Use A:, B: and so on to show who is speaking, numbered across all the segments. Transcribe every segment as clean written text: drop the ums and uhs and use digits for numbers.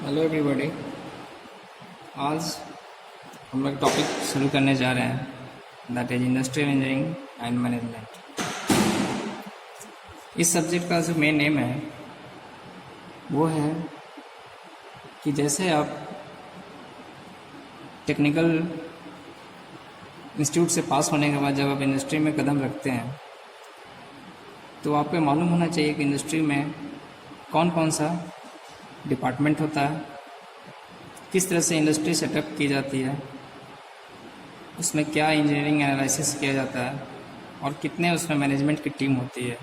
A: Hello everybody. आज हम लोग टॉपिक शुरू करने जा रहे हैं, that is industrial engineering and management. इस सब्जेक्ट का जो मेन एम है वो है कि जैसे आप टेक्निकल इंस्टीट्यूट से पास होने के बाद जब आप इंडस्ट्री में कदम रखते हैं तो आपको मालूम होना चाहिए कि इंडस्ट्री में कौन कौन सा डिपार्टमेंट होता है, किस तरह से इंडस्ट्री सेटअप की जाती है, उसमें क्या इंजीनियरिंग एनालिसिस किया जाता है और कितने उसमें मैनेजमेंट की टीम होती है।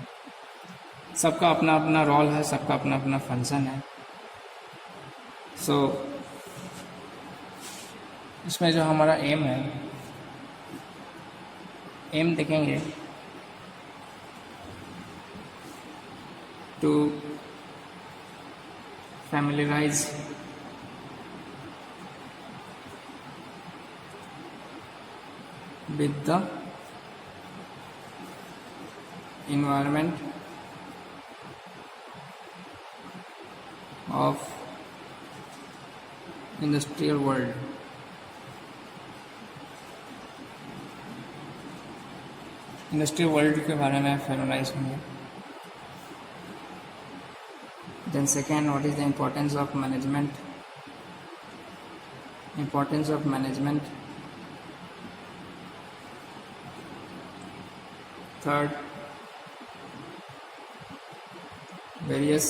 A: सबका अपना अपना रोल है, सबका अपना अपना फंक्शन है। सो इसमें जो हमारा एम है, एम देखेंगे to familiarize with the environment of industrial world. Industrial world के बारे में फैमिलाइज होंगे। Then second, what is the importance of management? Importance of management. Third, various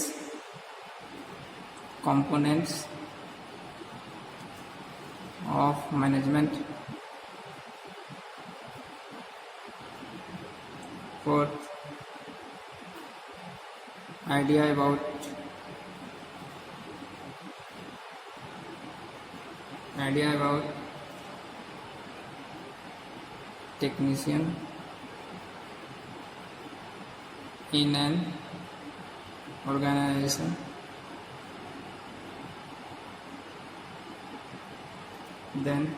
A: components of management. Fourth, idea about technician in an organization. Then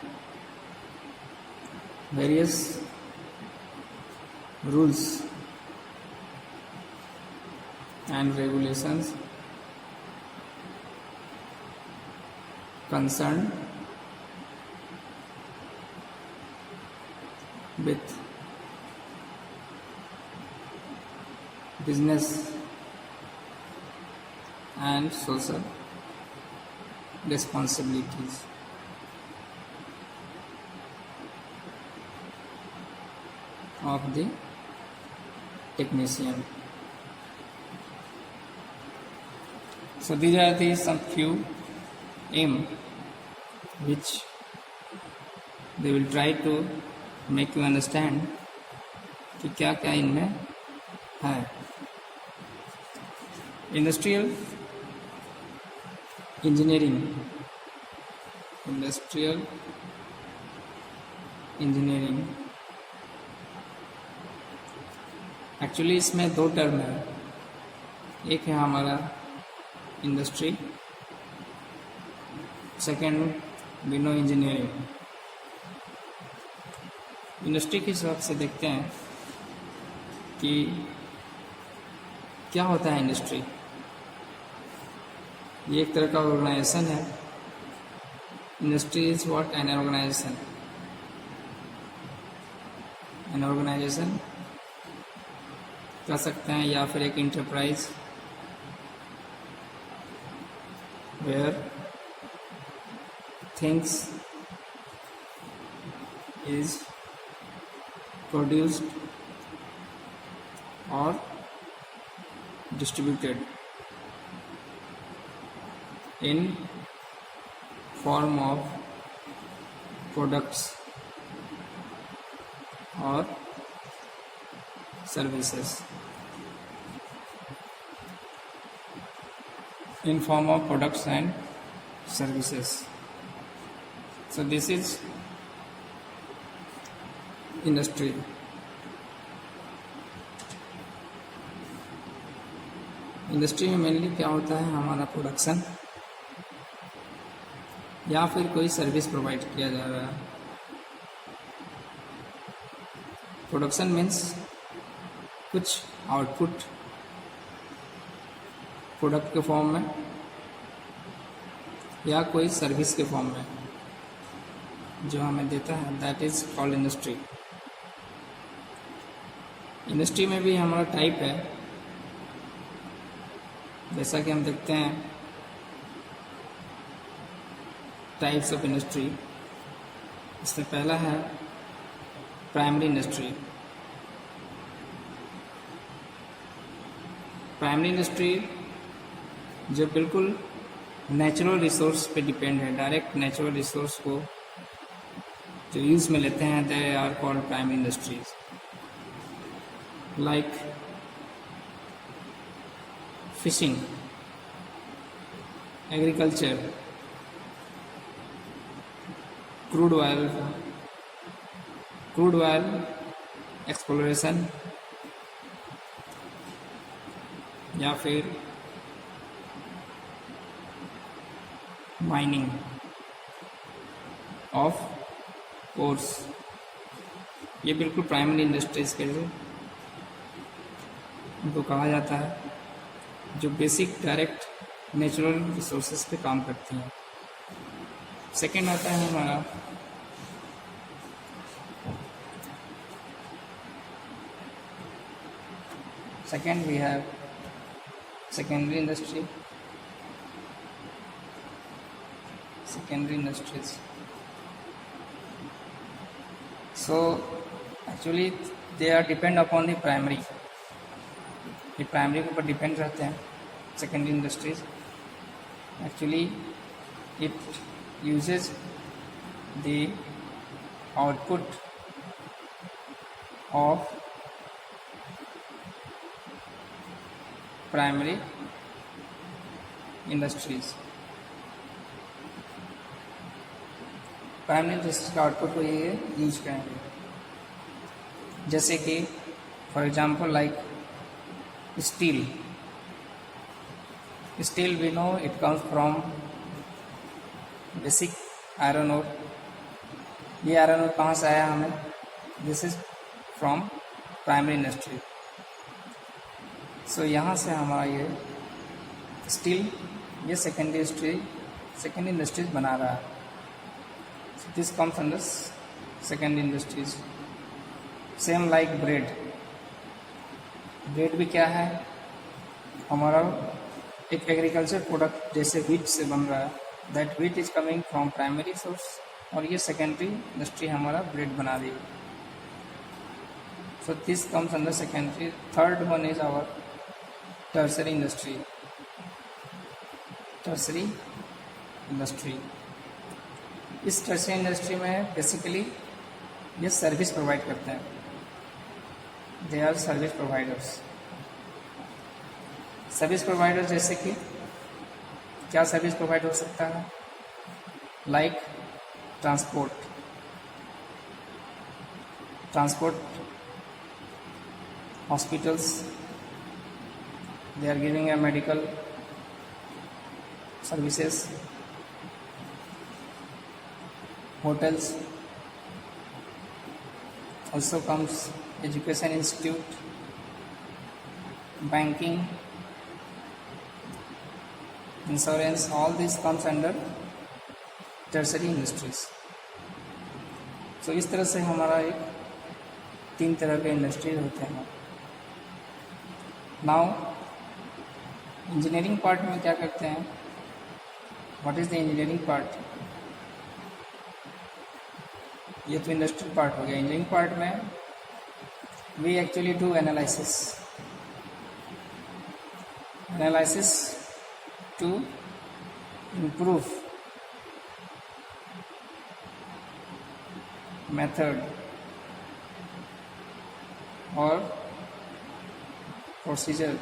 A: various rules and regulations concerned with business and social responsibilities. Of the technician. So these are the some few aim which they will try to make you understand कि क्या क्या इनमें है। Industrial engineering, actually इसमें दो term है। एक है हमारा industry, second we know engineering. Industry के हिसाब से देखते हैं कि क्या होता है इंडस्ट्री। ये एक तरह का ऑर्गेनाइजेशन है। Industry is what? An organization. An organization कह सकते हैं या फिर एक enterprise where things is produced or distributed in form of products or services. In form of products and services. So this is industry. Industry में mainly क्या होता है? हमारा प्रोडक्शन या फिर कोई सर्विस प्रोवाइड किया जा रहा है। प्रोडक्शन मीन्स कुछ आउटपुट प्रोडक्ट के फॉर्म में या कोई सर्विस के फॉर्म में जो हमें देता है, that is called industry. Industry में भी हमारा टाइप है, जैसा कि हम देखते हैं टाइप्स ऑफ इंडस्ट्री। इसमें पहला है प्राइमरी इंडस्ट्री। प्राइमरी इंडस्ट्री जो बिल्कुल नेचुरल रिसोर्स पे डिपेंड है, डायरेक्ट नेचुरल रिसोर्स को जो यूज़ में लेते हैं, they are called primary industries. Like fishing, agriculture, crude oil exploration, या फिर माइनिंग ऑफ कोर्स। ये बिल्कुल प्राइमरी इंडस्ट्रीज के लिए इनको कहा जाता है, जो बेसिक डायरेक्ट नेचुरल रिसोर्सेज पे काम करती हैं। सेकेंड आता है हमारा second we have secondary industry. Secondary industries, so actually they are depend upon the primary। ये प्राइमरी के ऊपर डिपेंड रहते हैं। Secondary industries actually it uses the output of primary industries. Primary industries का आउटपुट को ये यूज करेंगे, जैसे कि for example like steel. Steel we know it comes from basic iron ore. ये आयरन ओर कहाँ से आया हमें? This is from primary industry. सो यहाँ से हमारा ये स्टील ये सेकेंडरी इंडस्ट्रीज बना रहा है। So this comes under second industries। Same like bread. Bread भी क्या है? हमारा एक एग्रीकल्चर प्रोडक्ट जैसे व्हीट से बन रहा है, that wheat is coming from primary source, और ये सेकेंडरी इंडस्ट्री हमारा ब्रेड बना रही है। So this comes under secondary. Third one is our tertiary industry. Tertiary industry, इस टर्सरी इंडस्ट्री में बेसिकली ये सर्विस प्रोवाइड करते हैं। They are service providers. Service provider जैसे कि क्या सर्विस प्रोवाइड हो सकता है? Like transport hospitals, they are giving a medical services. hotels also comes, education institute, banking, insurance, all this comes under tertiary industries। so इस तरह से हमारा एक 3 तरह के इंडस्ट्रीज होते हैं। नाउ इंजीनियरिंग पार्ट में क्या करते हैं? What is the engineering part? ये तो इंडस्ट्रियल पार्ट हो गया। इंजीनियरिंग पार्ट में we actually do analysis to improve method or procedure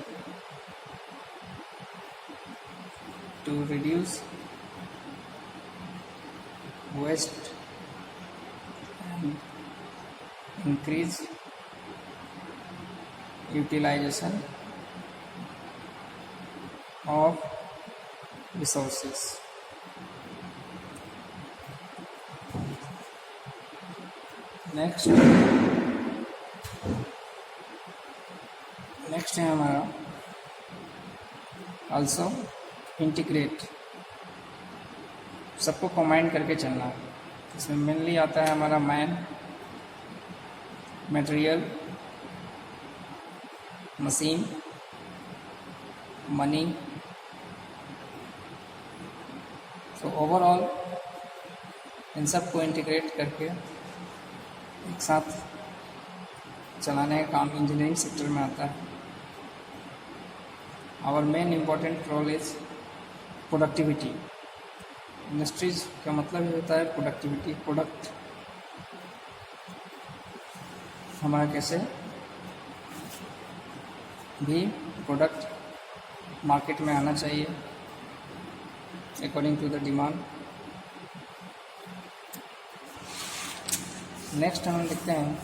A: to reduce waste and increase utilization of resources। Next है हमारा also integrate सबको कंबाइन करके चलना है। इसमें मेनली आता है हमारा मैन, मटेरियल, मशीन, मनी। तो ओवरऑल इन सबको इंटीग्रेट करके एक साथ चलाने का काम इंजीनियरिंग सेक्टर में आता है। Our main important role is productivity. Industries का मतलब ये होता है प्रोडक्टिविटी। प्रोडक्ट हमारा कैसे भी प्रोडक्ट मार्केट में आना चाहिए according to the demand. Next हम देखते हैं,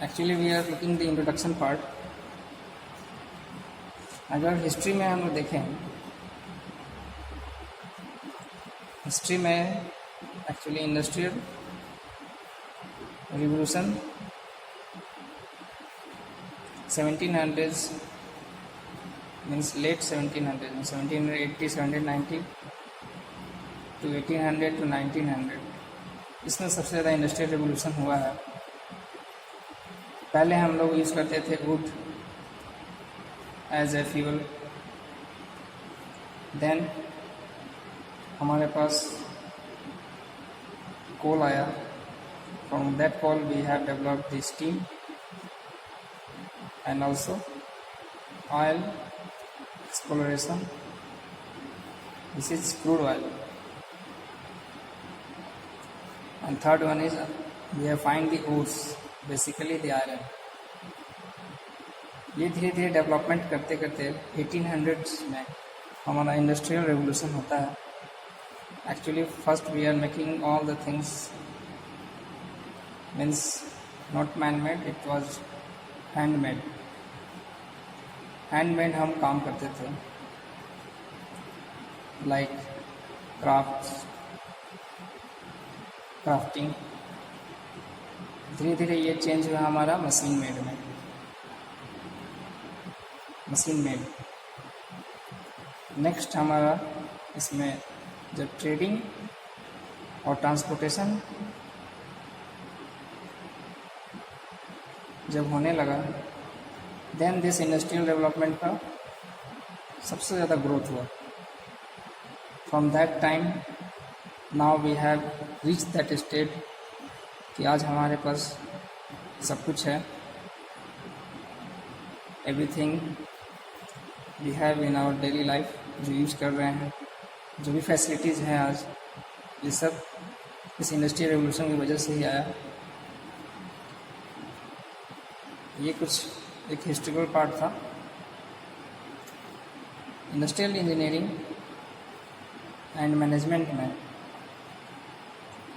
A: actually we are looking the introduction part. अगर हिस्ट्री में हम देखें, हिस्ट्री में actually industrial revolution 1700s means late 1700 1780 1790 to 1800 to 1900, इसमें सबसे ज़्यादा इंडस्ट्रियल रिवोल्यूशन हुआ है। पहले हम लोग यूज़ करते थे wood as a fuel, then हमारे पास कोल आया, from that coal we have developed the steam and also oil exploration. This is crude oil. And third one is we have find the ores, basically the iron. ये धीरे धीरे development करते करते 1800s में हमारा industrial revolution होता है। Actually first we are making all the things means not man made, it was handmade. Handmade हम काम करते थे, लाइक क्राफ्टिंग। धीरे धीरे ये चेंज हुआ हमारा मशीन मेड में। मशीन मेड नेक्स्ट हमारा इसमें जब ट्रेडिंग और ट्रांसपोर्टेशन जब होने लगा, देन दिस इंडस्ट्रियल डेवलपमेंट का सबसे ज़्यादा ग्रोथ हुआ। From that time now we have reach that state कि आज हमारे पास सब कुछ है, everything we have in our daily life जो यूज़ कर रहे हैं, जो भी फैसिलिटीज़ हैं आज, ये सब इस इंडस्ट्रियल रेवोल्यूशन की वजह से ही आया। ये कुछ एक हिस्ट्रिकल पार्ट था। इंडस्ट्रियल इंजीनियरिंग एंड मैनेजमेंट में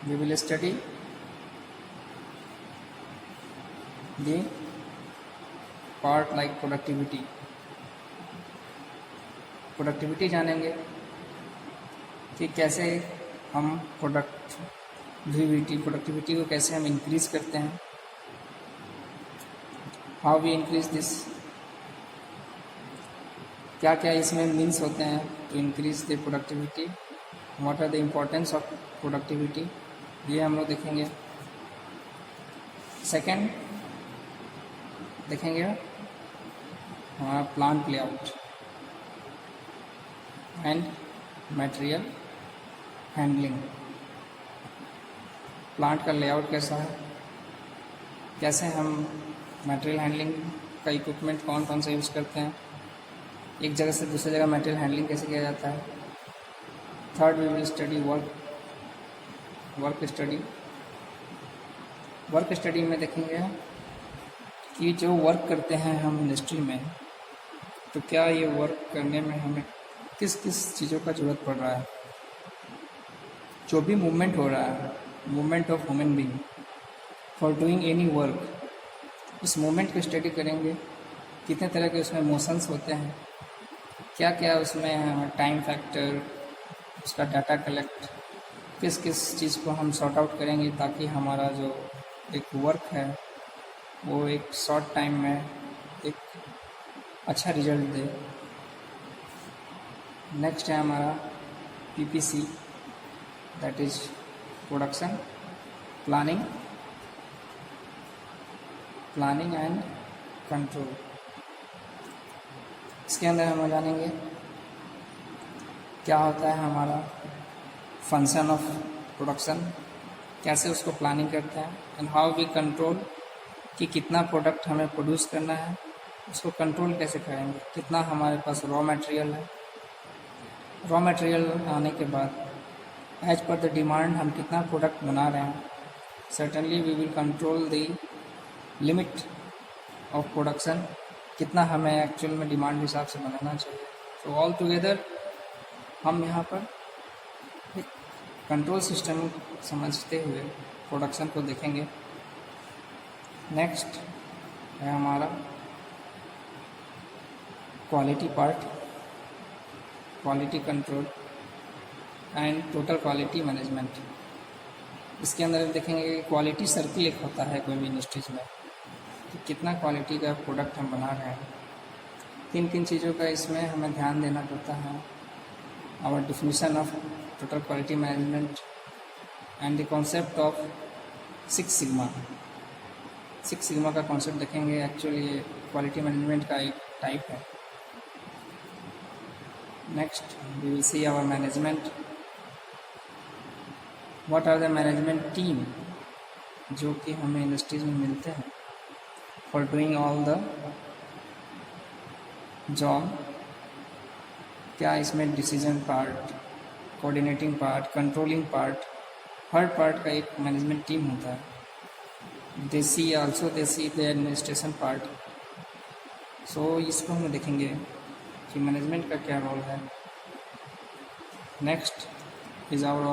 A: we will study the part like productivity. जानेंगे कि कैसे हम प्रोडक्टिविटी को कैसे हम इंक्रीज करते हैं, हाउ वी इंक्रीज दिस, क्या क्या इसमें मीन्स होते हैं to increase the productivity, what are the importance of productivity, ये हम लोग देखेंगे। सेकंड देखेंगे हमारा plant layout and material handling. Plant का लेआउट कैसा है, कैसे हम मटेरियल हैंडलिंग का इक्विपमेंट कौन कौन सा यूज़ करते हैं, एक जगह से दूसरी जगह मटेरियल हैंडलिंग कैसे किया जाता है। Third we will study work study में देखेंगे कि जो वर्क करते हैं हम इंडस्ट्री में, तो क्या ये वर्क करने में हमें किस किस चीज़ों का ज़रूरत पड़ रहा है। जो भी मूवमेंट हो रहा है, movement of human being for doing any work, उस मोमेंट को स्टडी करेंगे, कितने तरह के उसमें मोशंस होते हैं, क्या क्या उसमें टाइम फैक्टर, उसका डाटा कलेक्ट, किस किस चीज़ को हम सॉर्ट आउट करेंगे ताकि हमारा जो एक वर्क है वो एक शॉर्ट टाइम में एक अच्छा रिजल्ट दे। नेक्स्ट है हमारा PPC, that is production, planning and control. इसके अंदर हम जानेंगे क्या होता है हमारा फंक्शन ऑफ प्रोडक्शन, कैसे उसको प्लानिंग करते हैं, एंड हाउ वी कंट्रोल कि कितना प्रोडक्ट हमें प्रोड्यूस करना है, उसको कंट्रोल कैसे करेंगे, कितना हमारे पास रॉ मटेरियल है, रॉ मटेरियल आने के बाद एज पर द डिमांड हम कितना प्रोडक्ट बना रहे हैं। Certainly we will control the limit of production, कितना हमें एक्चुअल में डिमांड हिसाब से बनाना चाहिए। तो ऑल टुगेदर हम यहाँ पर एक कंट्रोल सिस्टम समझते हुए प्रोडक्शन को देखेंगे। नेक्स्ट है हमारा quality part, quality control and total quality management. इसके अंदर देखेंगे कि क्वालिटी सर्किल एक होता है कोई भी इंडस्ट्रीज में, कि कितना क्वालिटी का प्रोडक्ट हम बना रहे हैं। किन किन चीज़ों का इसमें हमें ध्यान देना पड़ता है। Our definition of total quality management and the concept of 6 sigma. 6 sigma का कॉन्सेप्ट देखेंगे। एक्चुअली ये क्वालिटी मैनेजमेंट का एक टाइप है। Next we will see our management, what are the management team जो कि हमें इंडस्ट्रीज में मिलते हैं for doing all the job. क्या इसमें decision part, coordinating part, controlling part, हर पार्ट का एक मैनेजमेंट टीम होता है। They see the administration part. So इसको हम देखेंगे कि मैनेजमेंट का क्या रोल है। Next is our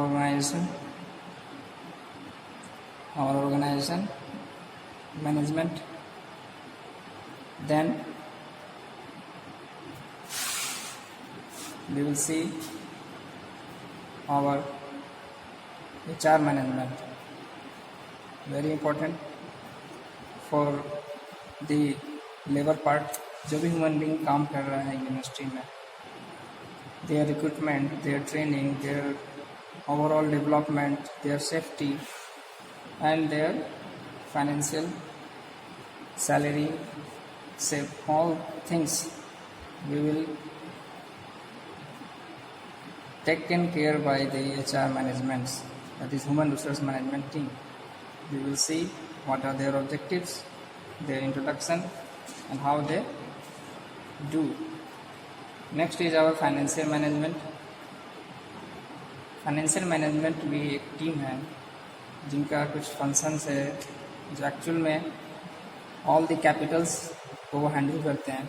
A: organization, management. Then we will see our HR management, very important for the labor part। जो भी ह्यूमन बीइंग काम कर रहा है इंडस्ट्री में, their recruitment, their training, their overall development, their safety and their financial salary, save all things we will taken care by the HR management, that is human resource management team. We will see what are their objectives, their introduction and how they do. Next is our financial management। Financial management भी एक team है जिनका कुछ functions है जो actual में all the Capitals को वो हैंडल करते हैं,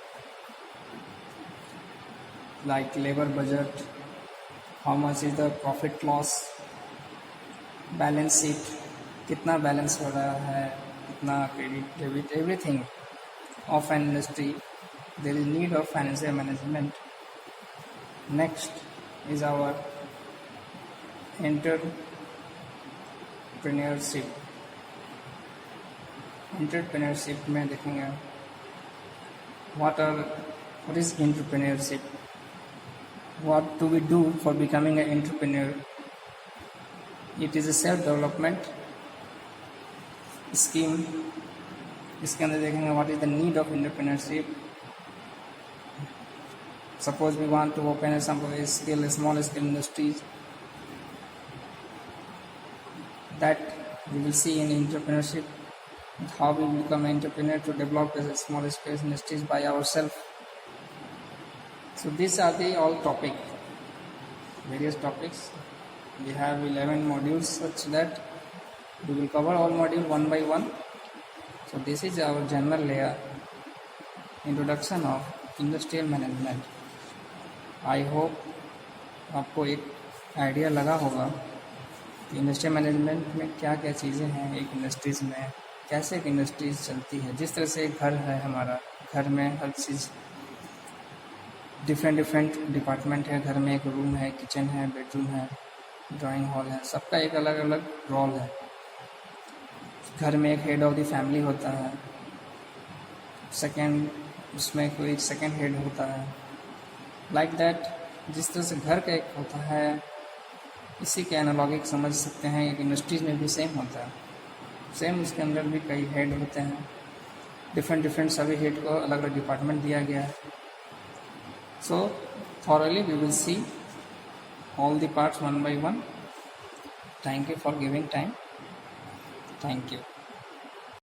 A: like labour budget, how much is the profit loss, balance sheet, कितना बैलेंस हो रहा है, कितना credit debit, everything of an industry. There is need of financial management. Next is our entrepreneurship में देखेंगे what is entrepreneurship, what do we do for becoming an entrepreneur। It is a self development scheme। इसके अंदर देखेंगे what is the need of entrepreneurship। Suppose we want to open some small scale industries, that we will see in entrepreneurship, how we become an entrepreneur to develop a small scale industries by ourselves। So these are the all various topics. We have 11 modules such that we will cover all module one by one। So this is our general layer, introduction of industrial management। I hope आपको एक idea लगा होगा कि industrial management में क्या क्या चीज़ें हैं, एक इंडस्ट्रीज़ में कैसे एक इंडस्ट्रीज चलती है। जिस तरह से एक घर है हमारा, घर में हर चीज़ डिफरेंट डिपार्टमेंट है। घर में एक रूम है, किचन है, बेडरूम है, ड्राइंग हॉल है, सबका एक अलग अलग रोल है। घर में एक हेड ऑफ द फैमिली होता है, उसमें कोई सेकंड हेड होता है, लाइक दैट। जिस तरह से घर का एक होता है इसी के एनालॉगिक समझ सकते हैं, एक इंडस्ट्रीज में भी सेम होता है, सेम उसके अंदर भी कई हेड होते हैं, डिफरेंट सभी हेड को अलग अलग डिपार्टमेंट दिया गया है. So thoroughly we will see all the parts one by one. Thank you for giving time. Thank you.